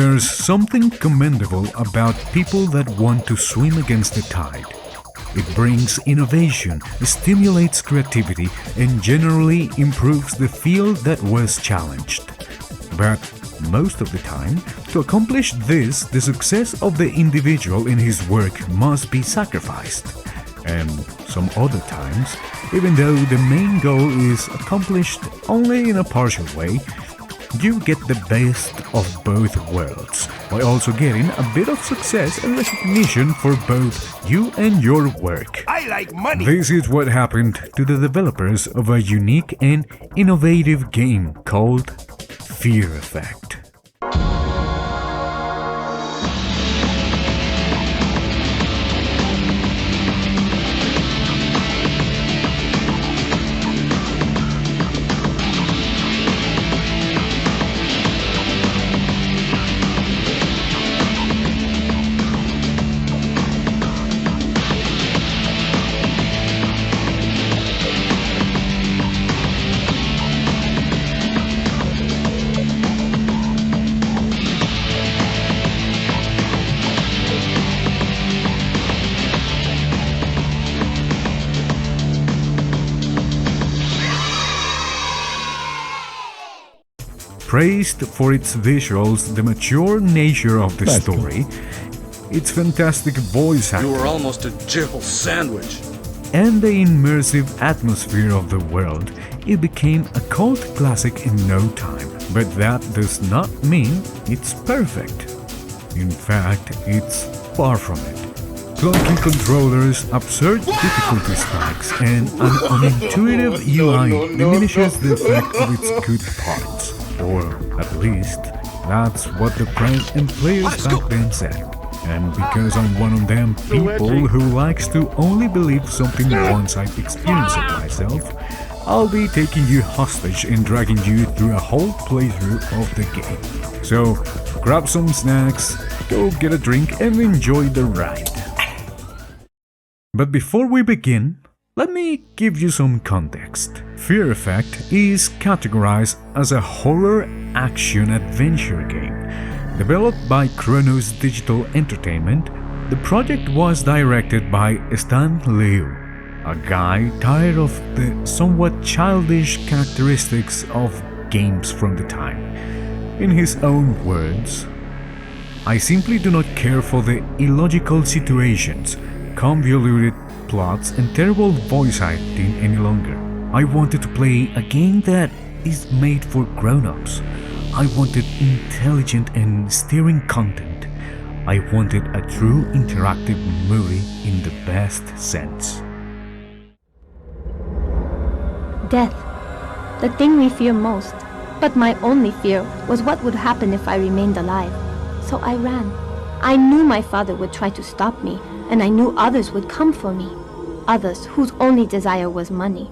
There's something commendable about people that want to swim against the tide. It brings innovation, stimulates creativity, and generally improves the field that was challenged. But most of the time, to accomplish this, the success of the individual in his work must be sacrificed. And some other times, even though the main goal is accomplished only in a partial way, you get the best of both worlds, by also getting a bit of success and recognition for both you and your work. I like money! This is what happened to the developers of a unique and innovative game called Fear Effect. Praised for its visuals, the mature nature of the story, its fantastic voice acting, You were almost a jibble sandwich. and the immersive atmosphere of the world, it became a cult classic in no time. But that does not mean it's perfect. In fact, it's far from it. Clunky controllers, absurd difficulty spikes, and an unintuitive UI diminishes the effect of its good parts. Or at least, that's what the crowd and players back then said. And because I'm one of them people who likes to only believe something once I've experienced it myself, I'll be taking you hostage and dragging you through a whole playthrough of the game. So, grab some snacks, go get a drink and enjoy the ride. But before we begin, let me give you some context. Fear Effect is categorized as a horror action-adventure game. Developed by Chronos Digital Entertainment, the project was directed by Stan Liu, a guy tired of the somewhat childish characteristics of games from the time. In his own words, "I simply do not care for the illogical situations, convoluted plots and terrible voice acting any longer. I wanted to play a game that is made for grown-ups. I wanted intelligent and steering content. I wanted a true interactive movie in the best sense." Death. The thing we fear most. But my only fear was what would happen if I remained alive. So I ran. I knew my father would try to stop me, and I knew others would come for me. Others whose only desire was money.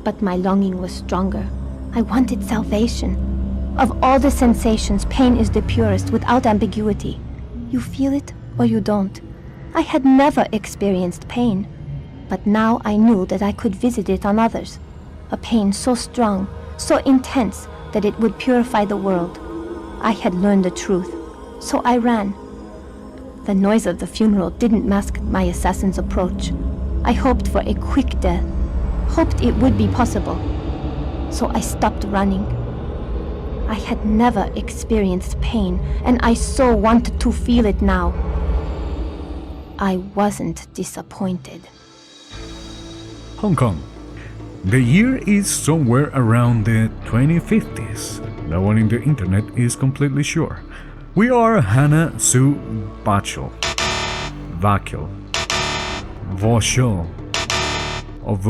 But my longing was stronger. I wanted salvation. Of all the sensations, pain is the purest, without ambiguity. You feel it or you don't. I had never experienced pain, but now I knew that I could visit it on others. A pain so strong, so intense, that it would purify the world. I had learned the truth, so I ran. The noise of the funeral didn't mask my assassin's approach. I hoped for a quick death, hoped it would be possible. So I stopped running. I had never experienced pain, and I so wanted to feel it now. I wasn't disappointed. Hong Kong. The year is somewhere around the 2050s. No one in the internet is completely sure. We are Hannah Sue Bachel, Vakil, Voshel, of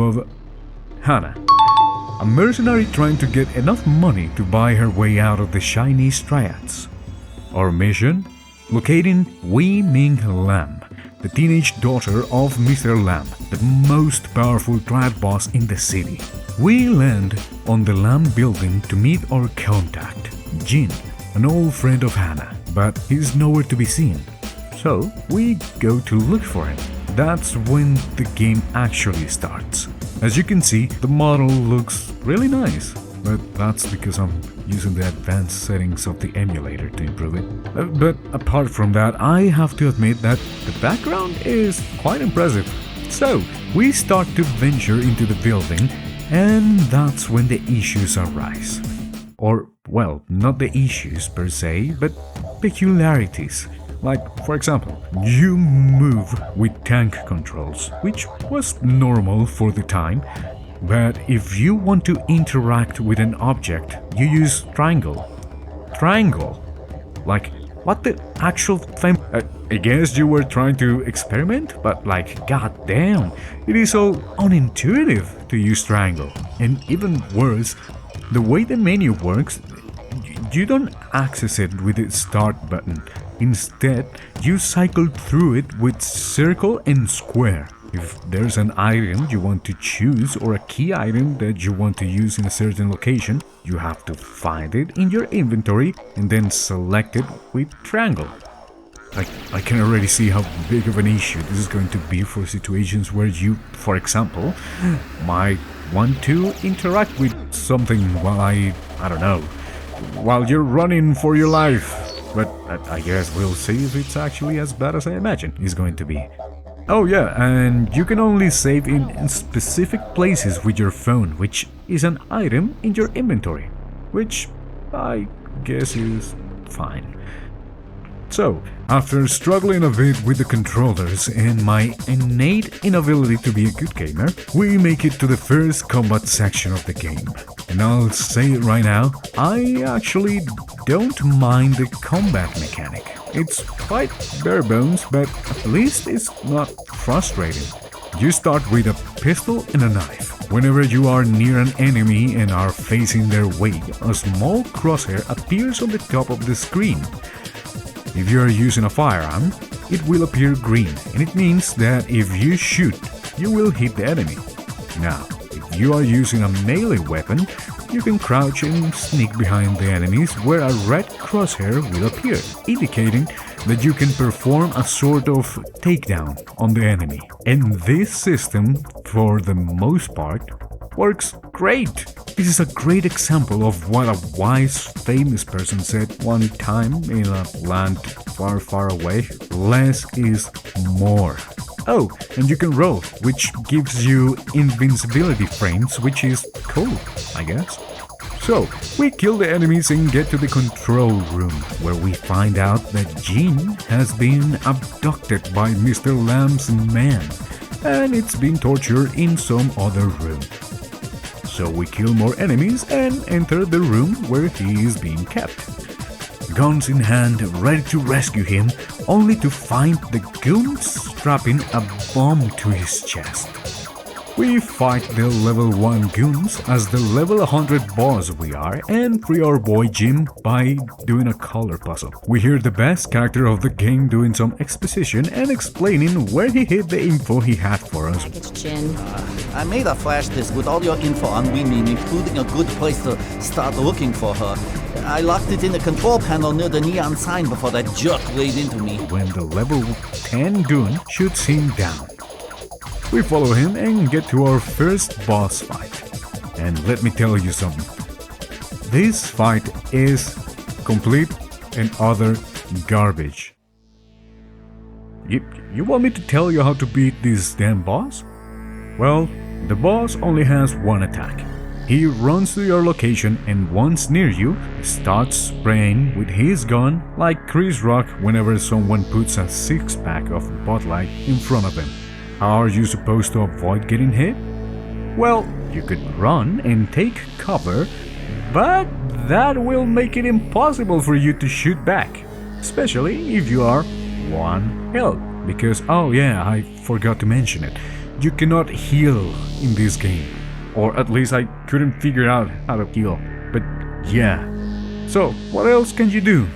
Hannah, a mercenary trying to get enough money to buy her way out of the Chinese triads. Our mission? Locating Wei Ming Lam, the teenage daughter of Mr. Lam, the most powerful triad boss in the city. We land on the Lam building to meet our contact, Jin, an old friend of Hannah, but he's nowhere to be seen. So we go to look for him. That's when the game actually starts. As you can see, the model looks really nice. but that's because I'm using the advanced settings of the emulator to improve it. But apart from that, I have to admit that the background is quite impressive. So, we start to venture into the building, and that's when the issues arise. Or, well, not the issues per se, but peculiarities. Like, for example, you move with tank controls, which was normal for the time, but if you want to interact with an object, you use triangle. Triangle? Like, what the actual thing? I guess you were trying to experiment, but like, goddamn, it is so unintuitive to use triangle. And even worse, the way the menu works, you don't access it with the start button. Instead, you cycle through it with circle and square. If there's an item you want to choose or a key item that you want to use in a certain location, you have to find it in your inventory and then select it with triangle. I can already see how big of an issue this is going to be for situations where you, for example, might want to interact with something while I don't know, while you're running for your life. But I guess we'll see if it's actually as bad as I imagine it's going to be. Oh yeah, and you can only save in specific places with your phone, which is an item in your inventory, which I guess is fine. So, after struggling a bit with the controllers and my innate inability to be a good gamer, we make it to the first combat section of the game. And I'll say it right now, I actually don't mind the combat mechanic. It's quite bare bones, but at least it's not frustrating. You start with a pistol and a knife. Whenever you are near an enemy and are facing their way, a small crosshair appears on the top of the screen. If you are using a firearm, it will appear green, and it means that if you shoot, you will hit the enemy. Now, if you are using a melee weapon, you can crouch and sneak behind the enemies where a red crosshair will appear, indicating that you can perform a sort of takedown on the enemy. And this system, for the most part, works great. This is a great example of what a wise, famous person said one time in a land far, far away. Less is more. Oh, and you can roll, which gives you invincibility frames, which is cool, I guess. So, we kill the enemies and get to the control room, where we find out that Jean has been abducted by Mr. Lamb's man, and it's been tortured in some other room. So we kill more enemies and enter the room where he is being kept. Guns in hand, ready to rescue him, only to find the goons strapping a bomb to his chest. We fight the level 1 goons as the level 100 boss we are and free our boy Jim by doing a color puzzle. We hear the best character of the game doing some exposition and explaining where he hid the info he had for us. It's Jin. I made a flash disk with all your info on Weemin, including a good place to start looking for her. I locked it in the control panel near the neon sign before that jerk laid into me. When the level 10 goon shoots him down, we follow him and get to our first boss fight. And let me tell you something. This fight is complete and utter garbage. You want me to tell you how to beat this damn boss? Well, the boss only has one attack. He runs to your location and once near you, starts spraying with his gun like Chris Rock whenever someone puts a six-pack of Bud Light in front of him. How are you supposed to avoid getting hit? Well, you could run and take cover, but that will make it impossible for you to shoot back, especially if you are one health. Because, oh yeah, I forgot to mention it, you cannot heal in this game. Or at least I couldn't figure out how to heal. But yeah. So, what else can you do?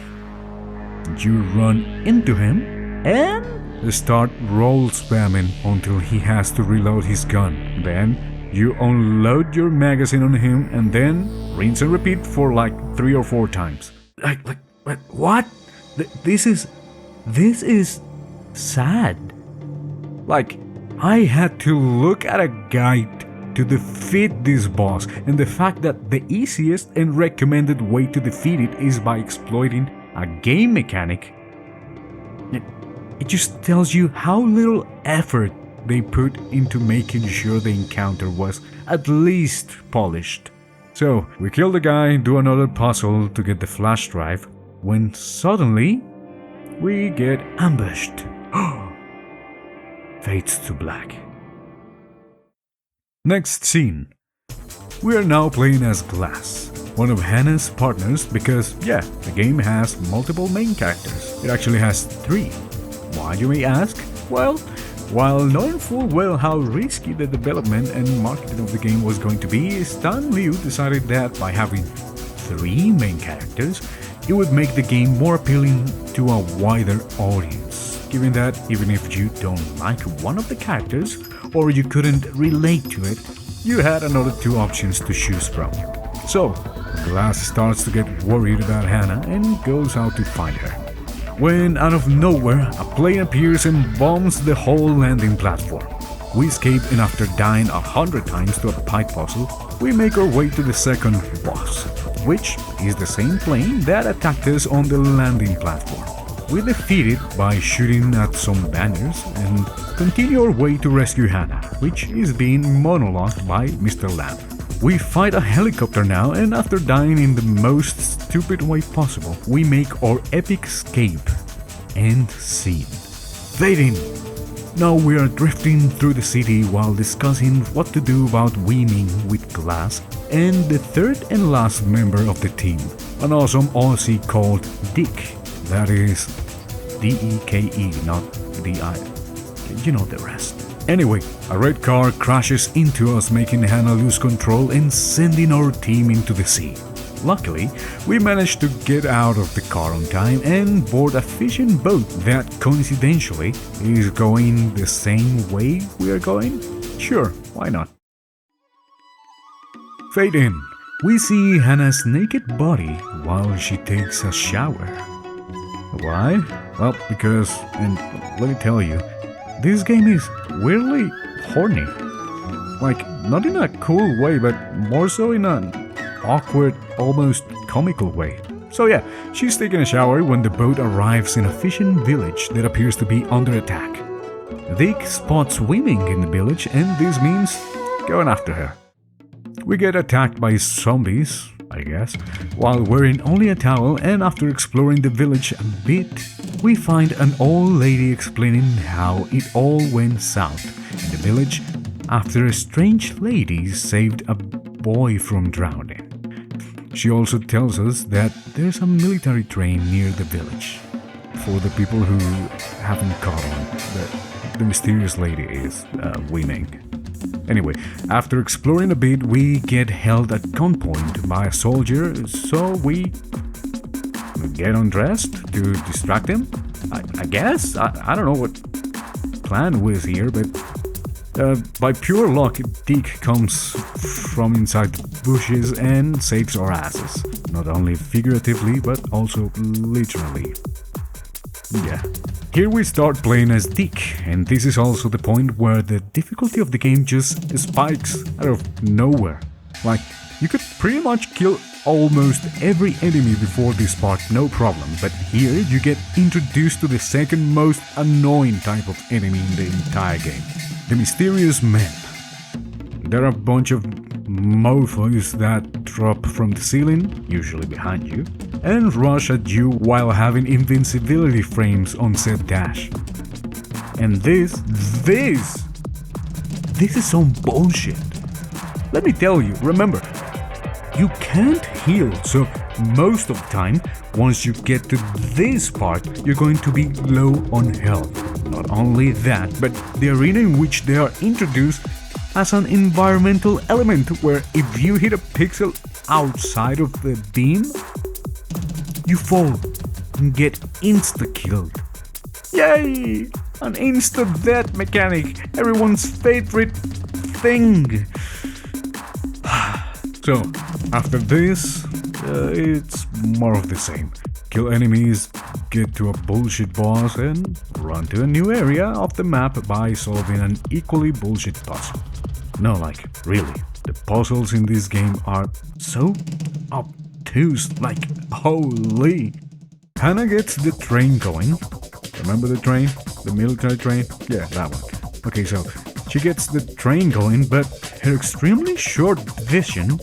You run into him and start roll spamming until he has to reload his gun. Then you unload your magazine on him and then rinse and repeat for like 3 or 4 times. What? This is sad. Like, I had to look at a guide to defeat this boss, and the fact that the easiest and recommended way to defeat it is by exploiting a game mechanic, it just tells you how little effort they put into making sure the encounter was at least polished. So, we kill the guy, do another puzzle to get the flash drive, when suddenly we get ambushed. Fades to black. Next scene. We are now playing as Glass, one of Hannah's partners, because yeah, the game has multiple main characters. It actually has 3. Why, you may ask? Well, while knowing full well how risky the development and marketing of the game was going to be, Stan Liu decided that by having 3 main characters, it would make the game more appealing to a wider audience, given that even if you don't like one of the characters or you couldn't relate to it, you had another 2 options to choose from. So, Glass starts to get worried about Hannah and goes out to find her. When out of nowhere, a plane appears and bombs the whole landing platform. We escape, and after dying 100 times to a pipe puzzle, we make our way to the second boss, which is the same plane that attacked us on the landing platform. We defeat it by shooting at some banners and continue our way to rescue Hannah, which is being monologued by Mr. Lamb. We fight a helicopter now, and after dying in the most stupid way possible, we make our epic escape. End scene. Fading. Now we are drifting through the city while discussing what to do about winning with Glass and the third and last member of the team, an awesome Aussie called Dick. That is D-E-K-E, not D-I. You know the rest. Anyway, a red car crashes into us, making Hannah lose control and sending our team into the sea. Luckily, we managed to get out of the car on time and board a fishing boat that coincidentally is going the same way we are going. Sure, why not? Fade in. We see Hannah's naked body while she takes a shower. Why? Well, because, and let me tell you, this game is weirdly horny. Like, not in a cool way, but more so in an awkward, almost comical way. So yeah, she's taking a shower when the boat arrives in a fishing village that appears to be under attack. Dick spots women in the village, and this means going after her. We get attacked by zombies, I guess, while wearing only a towel, and after exploring the village a bit, we find an old lady explaining how it all went south in the village after a strange lady saved a boy from drowning. She also tells us that there's a military train near the village. For the people who haven't caught on, the mysterious lady is winning. Anyway, after exploring a bit, we get held at gunpoint by a soldier, so we get undressed to distract him. I guess? I don't know what plan was here, but by pure luck, Dick comes from inside the bushes and saves our asses. Not only figuratively, but also literally. Yeah. Here we start playing as Dick, and this is also the point where the difficulty of the game just spikes out of nowhere. Like, you could pretty much kill almost every enemy before this part, no problem, but here you get introduced to the second most annoying type of enemy in the entire game, the mysterious men. There are a bunch of mofos that drop from the ceiling, usually behind you, and rush at you while having invincibility frames on set dash. And this is some bullshit. Let me tell you, remember, you can't heal, so most of the time, once you get to this part, you're going to be low on health. Not only that, but the arena in which they are introduced has an environmental element where if you hit a pixel outside of the beam, you fall and get insta-killed. Yay! An insta-death mechanic, everyone's favorite thing. So, after this, it's more of the same. Kill enemies, get to a bullshit boss, and run to a new area of the map by solving an equally bullshit puzzle. No, like, really. The puzzles in this game are so obtuse, like, holy. Hannah gets the train going. Remember the train? The military train? Yeah, that one. Okay, so she gets the train going, but her extremely short vision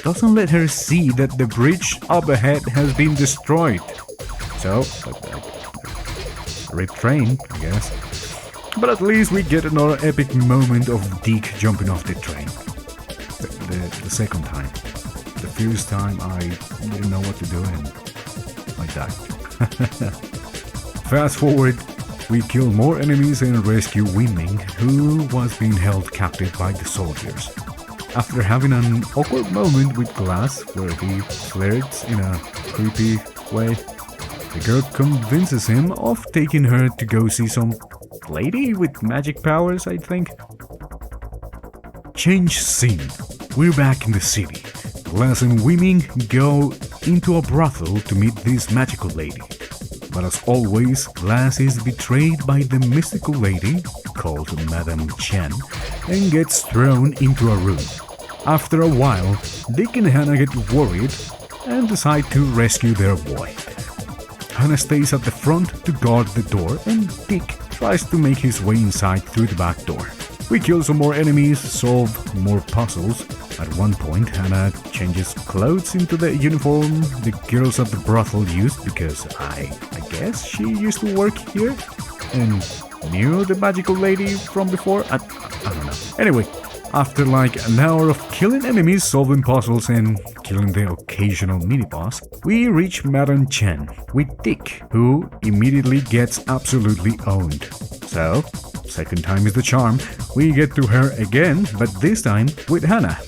doesn't let her see that the bridge up ahead has been destroyed. So, rip train, I guess. But at least we get another epic moment of Deke jumping off the train. The second time. The first time I didn't know what to do and I died. Fast forward, we kill more enemies and rescue Winming, who was being held captive by the soldiers. After having an awkward moment with Glass, where he flirts in a creepy way, the girl convinces him of taking her to go see some lady with magic powers, I think. Change scene. We're back in the city. Glass and Winming go into a brothel to meet this magical lady. But as always, Glass is betrayed by the mystical lady, called Madame Chen, and gets thrown into a room. After a while, Dick and Hannah get worried and decide to rescue their boy. Hannah stays at the front to guard the door, and Dick tries to make his way inside through the back door. We kill some more enemies, solve more puzzles. At one point, Hannah changes clothes into the uniform the girls at the brothel used because I guess she used to work here and knew the magical lady from before. I don't know. Anyway, after like an hour of killing enemies, solving puzzles, and killing the occasional mini-boss, we reach Madame Chen with Dick, who immediately gets absolutely owned. So, second time is the charm. We get to her again, but this time with Hannah.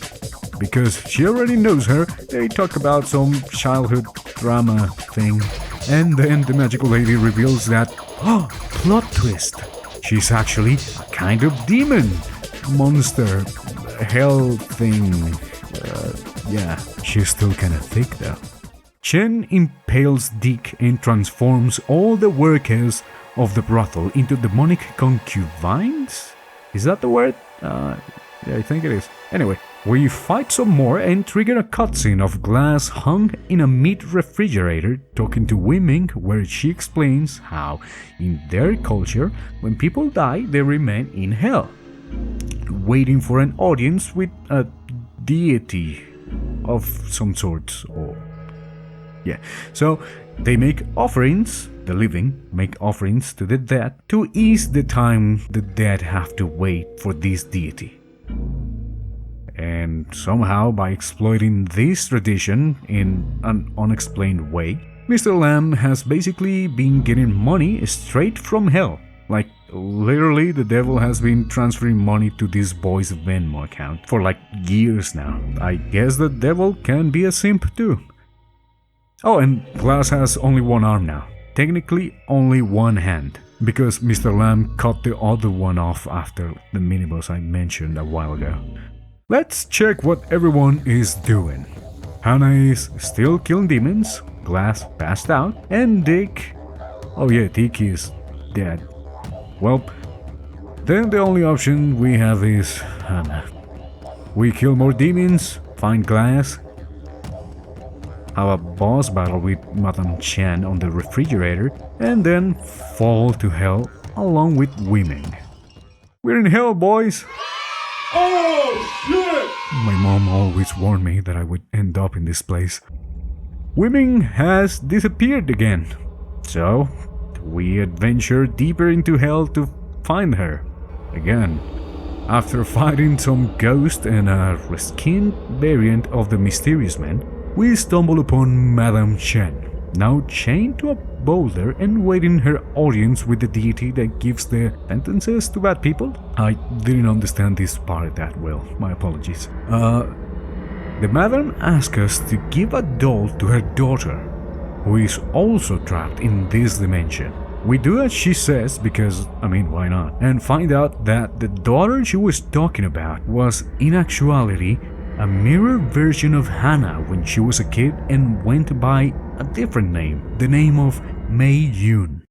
Because she already knows her, they talk about some childhood drama thing. And then the magical lady reveals that, oh, plot twist, she's actually a kind of demon, monster, hell thing. Yeah, she's still kinda thick though. Chen impales Dick and transforms all the workers of the brothel into demonic concubines? Is that the word? Yeah, I think it is. Anyway, we fight some more and trigger a cutscene of Glass hung in a meat refrigerator talking to Winming, where she explains how, in their culture, when people die, they remain in hell, waiting for an audience with a deity of some sort. Or yeah, so they make offerings. The living make offerings to the dead to ease the time the dead have to wait for this deity. And somehow, by exploiting this tradition in an unexplained way, Mr. Lamb has basically been getting money straight from hell. Like, literally, the devil has been transferring money to this boy's Venmo account for like years now. I guess the devil can be a simp too. Oh, and Glass has only one arm now. Technically, only one hand, because Mr. Lamb cut the other one off after the miniboss I mentioned a while ago. Let's check what everyone is doing. Hannah is still killing demons, Glass passed out, and Dick... oh yeah, Dick is dead. Well, then the only option we have is Hannah. We kill more demons, find Glass, have a boss battle with Madame Chen on the refrigerator, and then fall to hell along with Winming. We're in hell, boys! Oh, shit! My mom always warned me that I would end up in this place. Winming has disappeared again, so we adventure deeper into hell to find her again. After fighting some ghost and a reskinned variant of the Mysterious Man, we stumble upon Madame Chen, now chained to a boulder and waiting her audience with the deity that gives the sentences to bad people. I didn't understand this part that well, my apologies. The madam asks us to give a doll to her daughter, who is also trapped in this dimension. We do as she says because, I mean, why not? And find out that the daughter she was talking about was in actuality a mirror version of Hannah when she was a kid and went by a different name, the name of Mei Yun.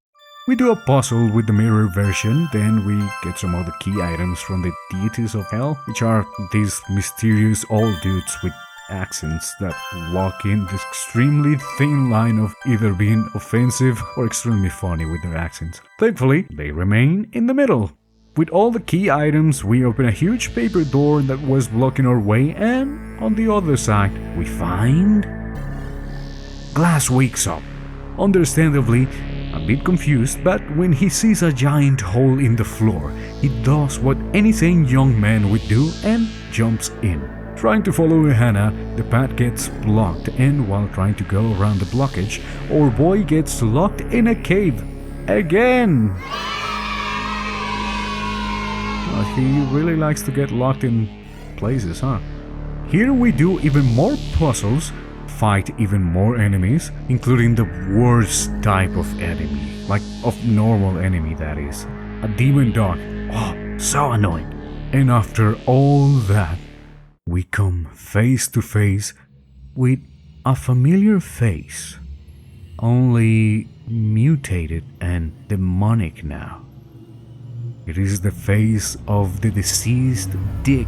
We do a puzzle with the mirror version, then we get some other key items from the deities of hell, which are these mysterious old dudes with accents that walk in this extremely thin line of either being offensive or extremely funny with their accents. Thankfully, they remain in the middle. With all the key items, we open a huge paper door that was blocking our way, and on the other side, we find... Glass wakes up. Understandably, a bit confused, but when he sees a giant hole in the floor, he does what any sane young man would do and jumps in. Trying to follow Hannah, the path gets blocked, and while trying to go around the blockage, our boy gets locked in a cave. Again! Well, he really likes to get locked in places, huh? Here we do even more puzzles, fight even more enemies, including the worst type of enemy, like of normal enemy that is. A demon dog. Oh, so annoying. And after all that, we come face to face with a familiar face, only mutated and demonic now. It is the face of the deceased Dick,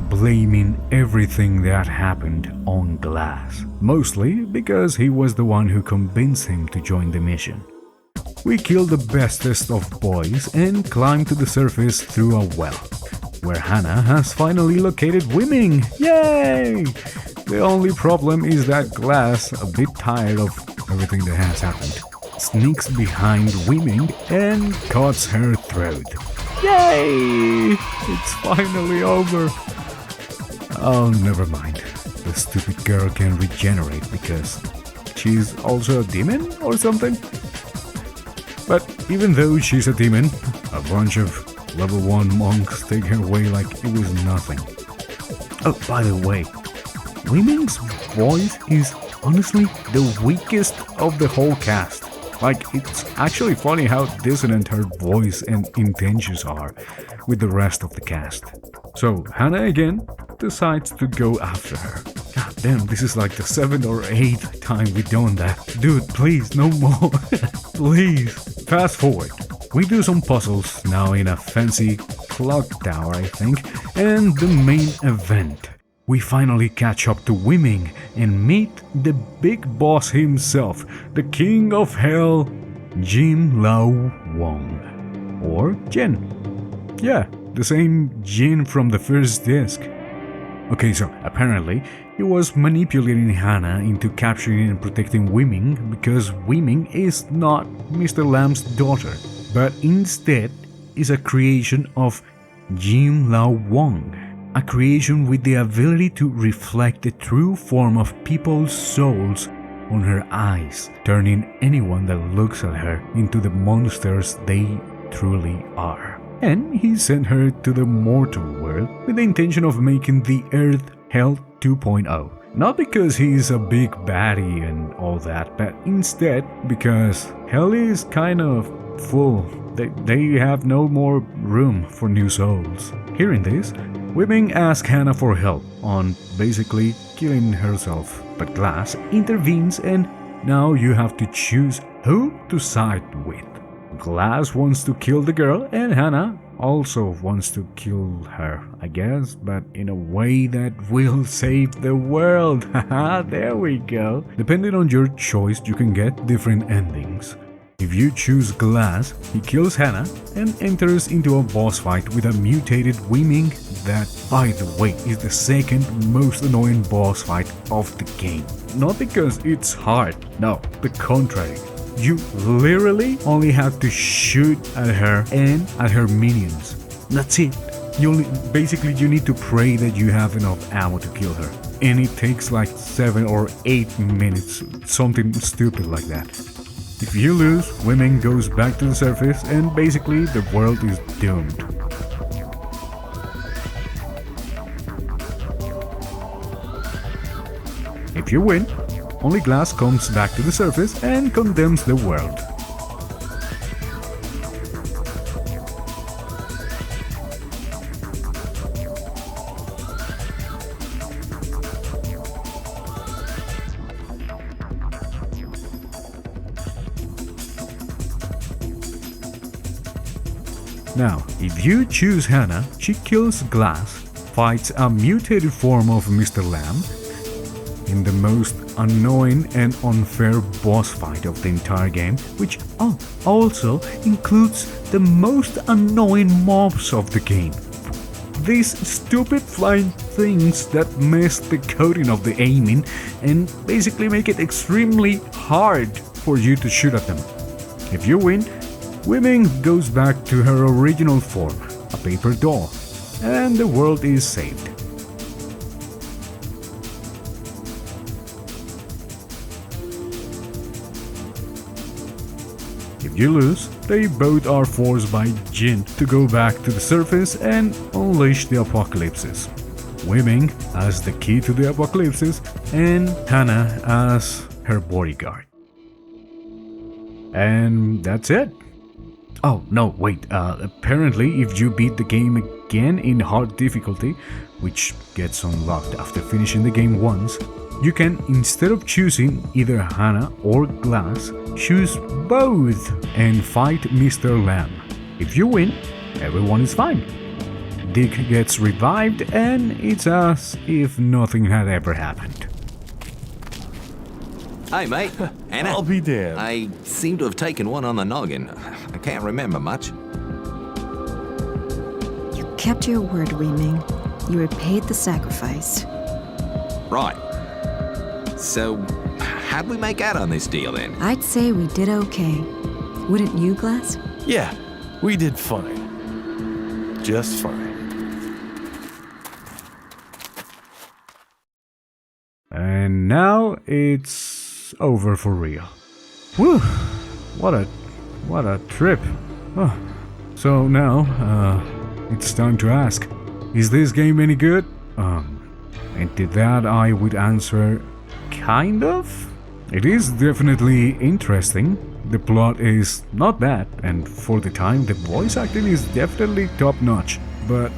blaming everything that happened on Glass, mostly because he was the one who convinced him to join the mission. We kill the bestest of boys and climb to the surface through a well, where Hannah has finally located Women. Yay! The only problem is that Glass, a bit tired of everything that has happened, sneaks behind Women and cuts her throat. Yay! It's finally over. Oh, never mind. The stupid girl can regenerate because she's also a demon or something? But even though she's a demon, a bunch of level 1 monks take her away like it was nothing. Oh, by the way, Women's voice is honestly the weakest of the whole cast. Like, it's actually funny how dissonant her voice and intentions are with the rest of the cast. So, Hannah again decides to go after her. God damn, this is like the 7th or 8th time we've done that. Dude, please, no more. Please. Fast forward. We do some puzzles, now in a fancy clock tower, I think, and the main event. We finally catch up to Women and meet the big boss himself, the king of hell, Jin Lao Wong. Or Jin. Yeah, the same Jin from the first disc. Okay, so apparently he was manipulating Hannah into capturing and protecting Women because Women is not Mr. Lamb's daughter, but instead is a creation of Jin Lao Wong. A creation with the ability to reflect the true form of people's souls on her eyes, turning anyone that looks at her into the monsters they truly are. And he sent her to the mortal world with the intention of making the Earth Hell 2.0. Not because he's a big baddie and all that, but instead because Hell is kind of full. They have no more room for new souls. Hearing this, Women ask Hannah for help on basically killing herself, but Glass intervenes and now you have to choose who to side with. Glass wants to kill the girl and Hannah also wants to kill her, I guess, but in a way that will save the world. Haha, there we go. Depending on your choice, you can get different endings. If you choose Glass, he kills Hannah and enters into a boss fight with a mutated Women that, by the way, is the second most annoying boss fight of the game. Not because it's hard, no, the contrary. You literally only have to shoot at her and at her minions. That's it. You need to pray that you have enough ammo to kill her. And it takes like 7 or 8 minutes, something stupid like that. If you lose, Women goes back to the surface and basically the world is doomed. If you win, only Glass comes back to the surface and condemns the world. Now, if you choose Hannah, she kills Glass, fights a mutated form of Mr. Lamb in the most annoying and unfair boss fight of the entire game, which also includes the most annoying mobs of the game. These stupid flying things that mess the coding of the aiming and basically make it extremely hard for you to shoot at them. If you win, Wiming goes back to her original form, a paper doll, and the world is saved. If you lose, they both are forced by Jin to go back to the surface and unleash the apocalypses. Wiming as the key to the apocalypses and Hannah as her bodyguard. And that's it. Oh, no, wait, apparently if you beat the game again in hard difficulty, which gets unlocked after finishing the game once, you can, instead of choosing either Hannah or Glass, choose both and fight Mr. Lamb. If you win, everyone is fine. Dick gets revived and it's as if nothing had ever happened. Hey, mate. Anna? I'll be damned. I seem to have taken one on the noggin. I can't remember much. You kept your word, Wiming. You repaid the sacrifice. Right. So, how'd we make out on this deal then? I'd say we did okay. Wouldn't you, Glass? Yeah, we did fine. Just fine. And now it's over for real. Whew! What a trip. Oh. So now, it's time to ask, is this game any good? And to that I would answer, kind of? It is definitely interesting. The plot is not bad, and for the time, the voice acting is definitely top notch. But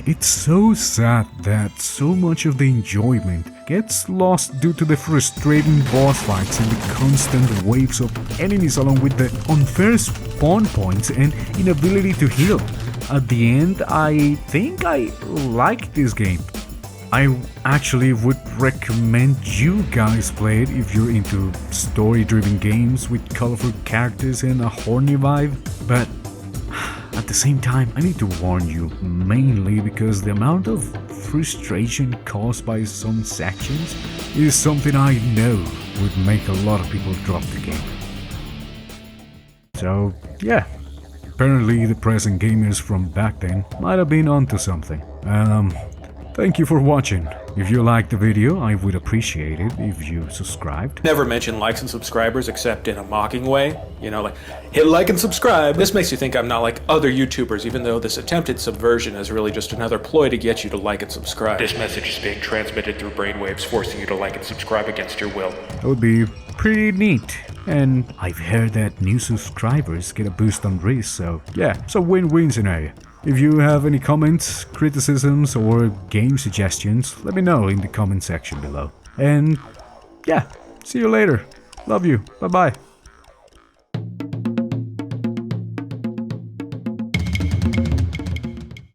it's so sad that so much of the enjoyment gets lost due to the frustrating boss fights and the constant waves of enemies, along with the unfair spawn points and inability to heal. At the end, I think I like this game. I actually would recommend you guys play it if you're into story-driven games with colorful characters and a horny vibe, but at the same time, I need to warn you, mainly because the amount of frustration caused by some sections is something I know would make a lot of people drop the game. So, yeah, apparently the present gamers from back then might have been onto something. Thank you for watching. If you liked the video, I would appreciate it if you subscribed. Never mention likes and subscribers except in a mocking way. You know, like, hit like and subscribe. This makes you think I'm not like other YouTubers, even though this attempted subversion is really just another ploy to get you to like and subscribe. This message is being transmitted through brainwaves, forcing you to like and subscribe against your will. That would be pretty neat. And I've heard that new subscribers get a boost on risk, so yeah, it's a win-win scenario. If you have any comments, criticisms, or game suggestions, let me know in the comment section below. And yeah, see you later. Love you. Bye-bye.